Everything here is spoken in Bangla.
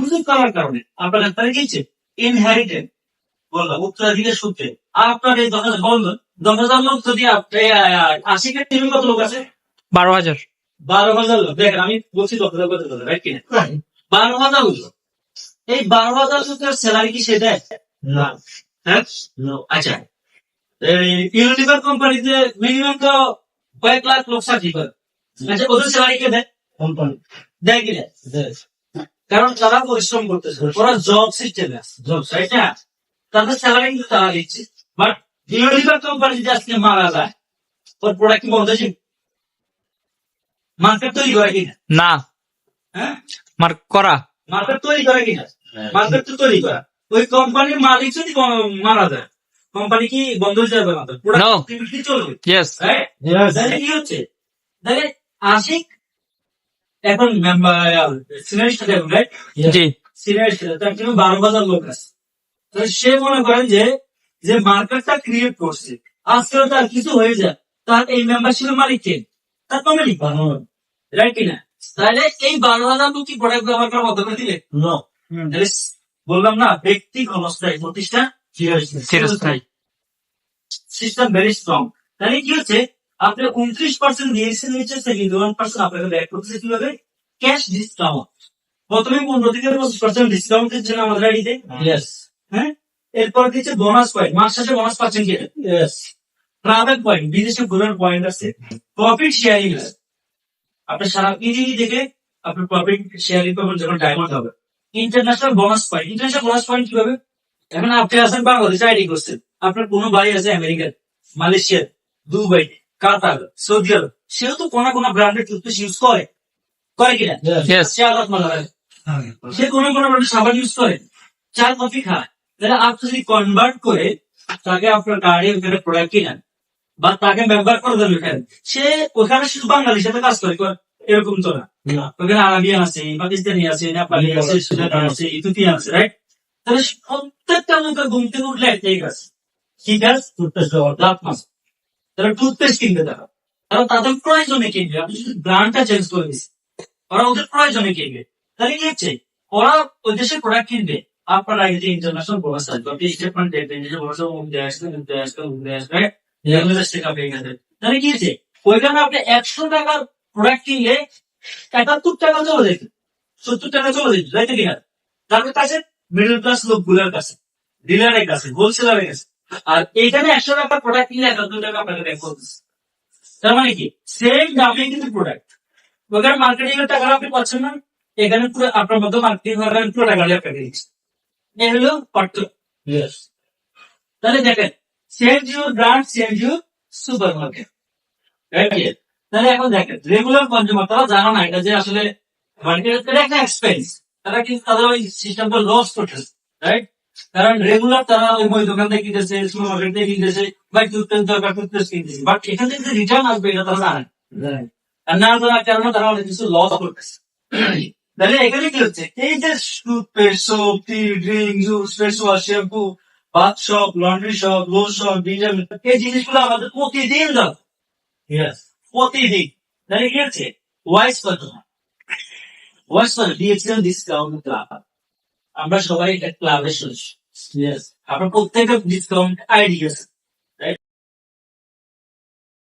সুযোগ করার কারণে আপনার তারা গিয়েছে ইনহেরিটেড বললাম উত্তরাধিকার সূত্রে আপনার এই 10,000 বলুন 10,000 লোক যদি আপনি 80 টিমে কত লোক আছে 12,000 12,000 লোক দেখেন আমি বলছি 10,000 কত লোক রাইট কিনা 12,000 লোক এই 12,000 লোকের স্যালারি কি সে দেয় না হ্যাঁ আচ্ছা এই ইউনিলিভার কোম্পানিতে মিনিমাম তো কয়েক লাখ লোক চাকরি করে আচ্ছা ওদের স্যালারি কে দেয় কোম্পানি দেয় কি দেয় কারণ তারা পরিশ্রম করতেছে ওরা জব সিস্টেমে আছে জব রাইট না তাদের স্যালারি কিন্তু তারা দিচ্ছে বাট ইউনিলিভার কোম্পানি যদি আজকে মারা যায় ওর প্রোডাক্ট কি বন্ধ আছে মার্কেট তৈরি করে কিনা না হ্যাঁ মার্ক করা মার্কেট তৈরি করে কিনা মার্কেট তো তৈরি করা ওই কোম্পানির মালিক যদি মারা যায় কোম্পানি কি বন্ধ হয়ে যাবে না No. প্রোডাক্ট চলবে ইয়েস তাহলে কি হচ্ছে তাহলে আশিক এখন সিনিয়র স্টাফ রাইট জি সিনিয়র স্টাফ তার কিন্তু 12,000 লোক আছে তাহলে সে মনে করেন যে মার্কেটটা ক্রিয়েট করছে আজকাল তার কিছু হয়ে যায় তার এই মেম্বারশিপের মালিক কে তার কমিটি রাইট কিনা তাহলে এই 12,000 লোক কি প্রোডাক্ট ব্যবহার করার মধ্যে দিলে তাহলে বললাম না ব্যক্তি ক্ষণস্থায়ী প্রতিষ্ঠান চিরস্থায়ী সিস্টেম ভেরি স্ট্রং তাহলে কি হচ্ছে আপনি 29% দিয়েছেন নিচে 71% আপনাকে ব্যাক করতেছে কিভাবে ক্যাশ ডিসকাউন্ট প্রথমে 15 থেকে 25% ডিসকাউন্ট দিচ্ছেন আমাদের আইডিতে হ্যাঁ এরপর দিচ্ছে বোনাস পয়েন্ট মাস শেষে বোনাস পাচ্ছেন কি ট্রাভেল পয়েন্ট বিদেশে ঘোরার পয়েন্ট আছে প্রফিট শেয়ারিং আছে আপনি সারা পৃথিবী থেকে আপনি প্রফিট শেয়ারিং করবেন যখন ডায়মন্ড হবে international bonus point international bonus point কিভাবে এখন আপনি আছেন বাংলাদেশে আইডি করছেন আপনার কোনো ভাই আছে আমেরিকার মালয়েশিয়ার দুবাই কাতার সৌদি আরব সেও তো কোনো ব্র্যান্ডেড টুথপেস্ট ইউজ করে কিনা Yes. সে আলাদা মালা সে কোনো ব্র্যান্ডের সাবান ইউজ করে চা কফি খায় তাহলে আপনি যদি কনভার্ট করে তাকে আপনার গাড়ি ওখানে প্রোডাক্ট কিনেন বা তাকে ব্যবহার করে দেন ওখানে সে ওখানে শুধু বাঙালির সাথে কাজ করে এরকম তো না ওখানে আরবিয়ান আছে পাকিস্তানি আছে নেপালি আছে সুদানি আছে ইথিওপিয়ান আছে রাইট তাহলে প্রত্যেকটা লোকের ঘুম থেকে উঠলে একটাই কাজ কি কাজ টুথপেস্ট দাঁত মাছ তারা টুথপেস্ট কিনবে তারা কারণ তাদের প্রয়োজনে কিনবে আপনি শুধু ব্র্যান্ডটা চেঞ্জ করে দিচ্ছে ওরা ওদের প্রয়োজনে কিনবে তাহলে কি হচ্ছে ওরা ওই দেশের প্রোডাক্ট কিনবে আপনার আগে যে ইন্টারন্যাশনাল ব্যবস্থা আছে আপনি স্টেটমেন্ট দেখবেন যে বছর উঠতে আসবে তাহলে কি হচ্ছে ওইখানে আপনি 100 টাকার প্রোডাক্ট কিনলে 71 টাকা চলে যেত 70 টাকা চলে যেত তাই তো কিনা তাদের কাছে মিডল ক্লাস লোকগুলোর কাছে ডিলারের কাছে হোলসেলারের কাছে আর এইখানে 100 টাকার প্রোডাক্ট কিনলে 71 টাকা আপনাকে ব্যাক করতেছে তার মানে কি সেম দামে কিন্তু প্রোডাক্ট ওখানে মার্কেটিং এর টাকা আপনি পাচ্ছেন না এখানে পুরো আপনার মতো মার্কেটিং পুরো টাকা আপনাকে দিচ্ছে এই হলো পার্থক্য তাহলে দেখেন change your brand change your super market তাহলে এখন দেখেন রেগুলার কনজিউমার তারা জানা না এটা যে আসলে মার্কেটের একটা এক্সপেন্স তারা কিন্তু তাদের ওই সিস্টেমটা লস করতেছে রাইট কারণ রেগুলার তারা ওই বই দোকান থেকে কিনতেছে সুপার মার্কেট থেকে কিনতেছে বা টুথপেস্ট দরকার টুথপেস্ট কিনতেছে বাট এখান থেকে যে রিটার্ন আসবে এটা তারা জানে আর না জানার কারণে তারা অনেক কিছু লস করতেছে তাহলে এখানে কি হচ্ছে এই যে toothpaste soap tea drink juice face wash shampoo bath shop laundry shop lotion shop detergent এই জিনিসগুলো আমাদের প্রতিদিন দাও প্রতিদিন তাহলে কি হচ্ছে ওয়াইস কত দিয়েছিলেন ডিসকাউন্ট ক্লাব আমরা সবাই একটা ক্লাবের সদস্য আপনার প্রত্যেকের ডিসকাউন্ট আইডি আছে